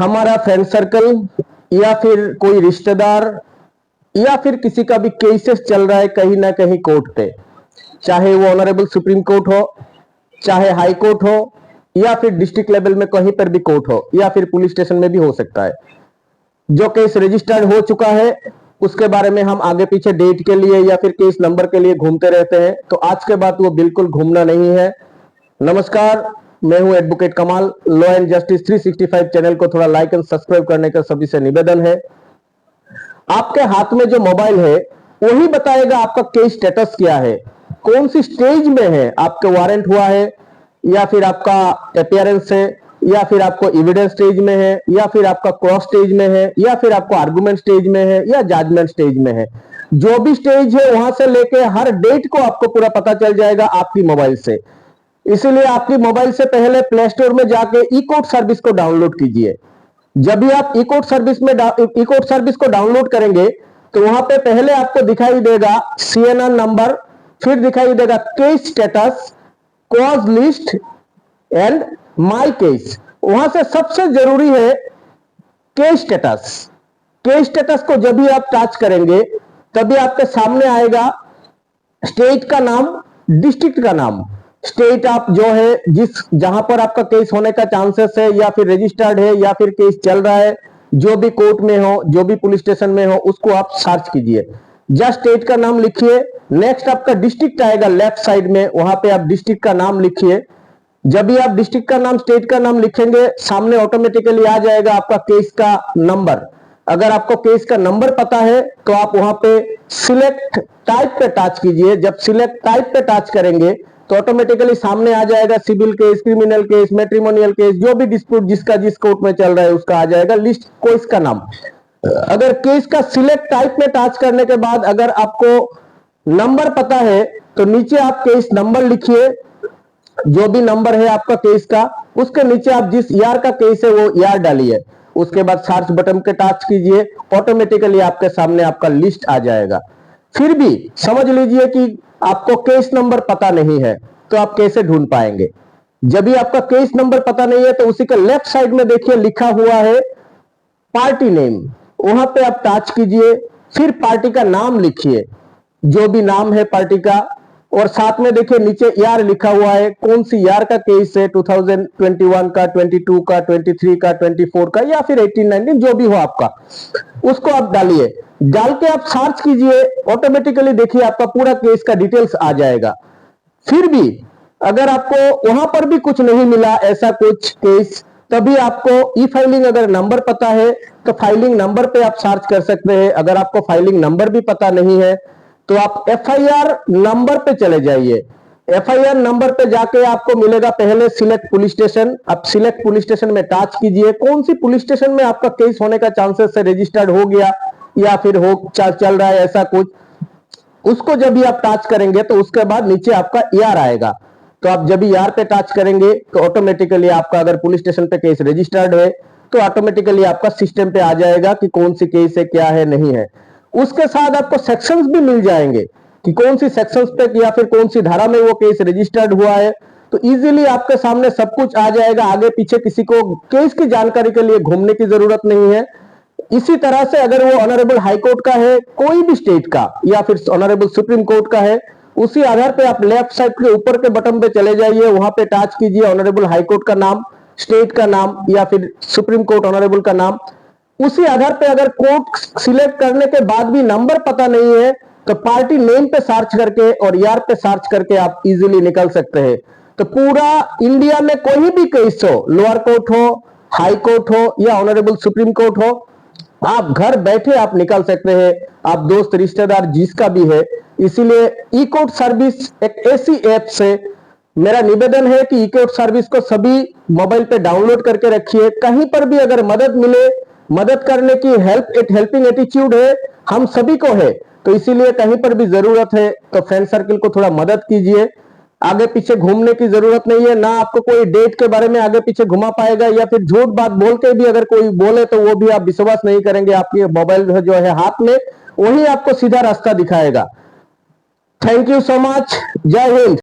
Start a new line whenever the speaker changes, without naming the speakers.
हमारा friend circle या फिर कोई रिश्तेदार या फिर किसी का भी केसेस चल रहा है कहीं ना कहीं कोर्ट पे, चाहे वो ऑनरेबल सुप्रीम कोर्ट हो, चाहे हाई कोर्ट हो, या फिर डिस्ट्रिक्ट लेवल में कहीं पर भी कोर्ट हो, या फिर पुलिस स्टेशन में भी हो सकता है। जो केस रजिस्टर्ड हो चुका है उसके बारे में हम आगे पीछे डेट के लिए या फिर केस नंबर के लिए घूमते रहते हैं, तो आज के बाद वो बिल्कुल घूमना नहीं है। नमस्कार, मैं हूं एडवोकेट कमाल। लॉ एंड जस्टिस 365 चैनल को थोड़ा लाइक एंड सब्सक्राइब करने का सभी से निवेदन है। आपके हाथ में जो मोबाइल है वही बताएगा आपका केस स्टेटस क्या है, कौन सी स्टेज में है, आपका वारंट हुआ है या फिर आपका अपीयरेंस है, या फिर आपको एविडेंस स्टेज में है, या फिर आपका क्रॉस स्टेज में है, या फिर आपको आर्गुमेंट स्टेज में है, या जजमेंट स्टेज में है। जो भी स्टेज है वहां से लेके हर डेट को आपको पूरा पता चल जाएगा आपकी मोबाइल से। इसीलिए आपकी मोबाइल से पहले प्ले स्टोर में जाके ई कोर्ट सर्विस को डाउनलोड कीजिए। जब भी आप ई कोर्ट सर्विस को डाउनलोड करेंगे तो वहां पे पहले आपको दिखाई देगा सीएनआर नंबर, फिर दिखाई देगा case status, cause list and my case. वहां से सबसे जरूरी है केस स्टेटस। केस स्टेटस को जब भी आप टच करेंगे तभी आपके सामने आएगा स्टेट का नाम, डिस्ट्रिक्ट का नाम। स्टेट आप जो है जहां पर आपका केस होने का चांसेस है, या फिर रजिस्टर्ड है, या फिर केस चल रहा है, जो भी कोर्ट में हो, जो भी पुलिस स्टेशन में हो, उसको आप सर्च कीजिए। जस्ट स्टेट का नाम लिखिए। नेक्स्ट आपका डिस्ट्रिक्ट आएगा लेफ्ट साइड में, वहां पे आप डिस्ट्रिक्ट का नाम लिखिए। जब भी आप डिस्ट्रिक्ट का नाम, स्टेट का नाम लिखेंगे सामने ऑटोमेटिकली आ जाएगा आपका केस का नंबर। अगर आपको केस का नंबर पता है तो आप वहां पे सिलेक्ट टाइप पे टच कीजिए। जब सिलेक्ट टाइप पे टच करेंगे तो ऑटोमेटिकली सामने आ जाएगा civil case, criminal case, matrimonial case, जो भी डिस्प्यूट जिसका जिस कोर्ट में चल रहा है उसका आ जाएगा लिस्ट, केस का नाम। अगर केस का सिलेक्ट टाइप में टच करने के बाद अगर आपको नंबर पता है तो नीचे आप केस नंबर लिखिए। जो भी नंबर है आपका केस का, उसके नीचे आप जिस ईआर का केस है वो ईआर डालिए। उसके बाद सर्च बटन के टच कीजिए, ऑटोमेटिकली आपके सामने आपका लिस्ट आ जाएगा। फिर भी समझ लीजिए कि आपको केस नंबर पता नहीं है तो आप कैसे ढूंढ पाएंगे। जब भी आपका केस नंबर पता नहीं है तो उसी के लेफ्ट साइड में देखिए लिखा हुआ है पार्टी नेम, वहां पे आप टच कीजिए। फिर पार्टी का नाम लिखिए, जो भी नाम है पार्टी का, और साथ में देखिए नीचे ईआर लिखा हुआ है, कौन सी ईआर का केस है, 2021 का, 22 का, 23 का, 24 का, या फिर 18-19 जो भी हो आपका, उसको आप डालिए। डाल के आप सर्च कीजिए, ऑटोमेटिकली देखिए आपका पूरा केस का डिटेल्स आ जाएगा। फिर भी अगर आपको वहां पर भी कुछ नहीं मिला ऐसा कुछ केस, तभी आपको ई फाइलिंग अगर नंबर पता है तो फाइलिंग नंबर पे आप सर्च कर सकते हैं। अगर आपको फाइलिंग नंबर भी पता नहीं है तो आप एफआईआर नंबर पे चले जाइए। एफआईआर नंबर पे जाके आपको मिलेगा पहले सिलेक्ट पुलिस स्टेशन। आप सिलेक्ट पुलिस स्टेशन में टच कीजिए, कौन सी पुलिस स्टेशन में आपका केस होने का चांसेस है, रजिस्टर्ड हो गया या फिर हो चल रहा है ऐसा कुछ, उसको जब भी आप टच करेंगे तो उसके बाद नीचे आपका ईआर आएगा। तो आप जब भी ईआर पे टच करेंगे तो ऑटोमेटिकली आपका अगर पुलिस स्टेशन पे केस रजिस्टर्ड है तो ऑटोमेटिकली आपका सिस्टम पे आ जाएगा कि कौन सी केस है, क्या है, नहीं है। उसके साथ आपको सेक्शंस भी मिल जाएंगे कि कौन सी सेक्शंस पे या फिर कौन सी धारा में वो केस रजिस्टर्ड हुआ है। तो इजीली आपके सामने सब कुछ आ जाएगा। आगे पीछे किसी को केस की जानकारी के लिए घूमने की जरूरत नहीं है। इसी तरह से अगर वो ऑनरेबल हाई कोर्ट का है, कोई भी स्टेट का, या फिर ऑनरेबल सुप्रीम कोर्ट का है, उसी आधार पे आप लेफ्ट साइड के ऊपर के बटन पे चले जाइए, वहां पे टच कीजिए ऑनरेबल हाई कोर्ट का नाम, स्टेट का नाम, या फिर सुप्रीम कोर्ट ऑनरेबल का नाम। उसी आधार पे अगर कोर्ट सिलेक्ट करने के बाद भी नंबर पता नहीं है तो पार्टी नेम पे सर्च करके और ईआर पे सर्च करके आप इजीली निकल सकते हैं। तो पूरा इंडिया में कोई भी केस हो, लोअर कोर्ट हो, हाई कोर्ट हो, या ऑनरेबल सुप्रीम कोर्ट हो, आप घर बैठे आप निकल सकते हैं। आप दोस्त रिश्तेदार जिसका भी है, इसीलिए ई कोर्ट सर्विस एक ऐसी ऐप से मेरा निवेदन है कि ई कोर्ट सर्विस को सभी मोबाइल पे डाउनलोड करके रखिए। कहीं पर भी अगर मदद मिले, मदद करने की हेल्पिंग एटीट्यूड है, हम सभी को है, तो इसीलिए कहीं पर भी जरूरत है तो फ्रेंड सर्किल को थोड़ा मदद कीजिए। आगे पीछे घूमने की जरूरत नहीं है। ना आपको कोई डेट के बारे में आगे पीछे घुमा पाएगा, या फिर झूठ बात बोल के भी अगर कोई बोले तो वो भी आप विश्वास नहीं करेंगे। आपकी मोबाइल जो है हाथ में, वही आपको सीधा रास्ता दिखाएगा। Thank you so much. जय हिंद।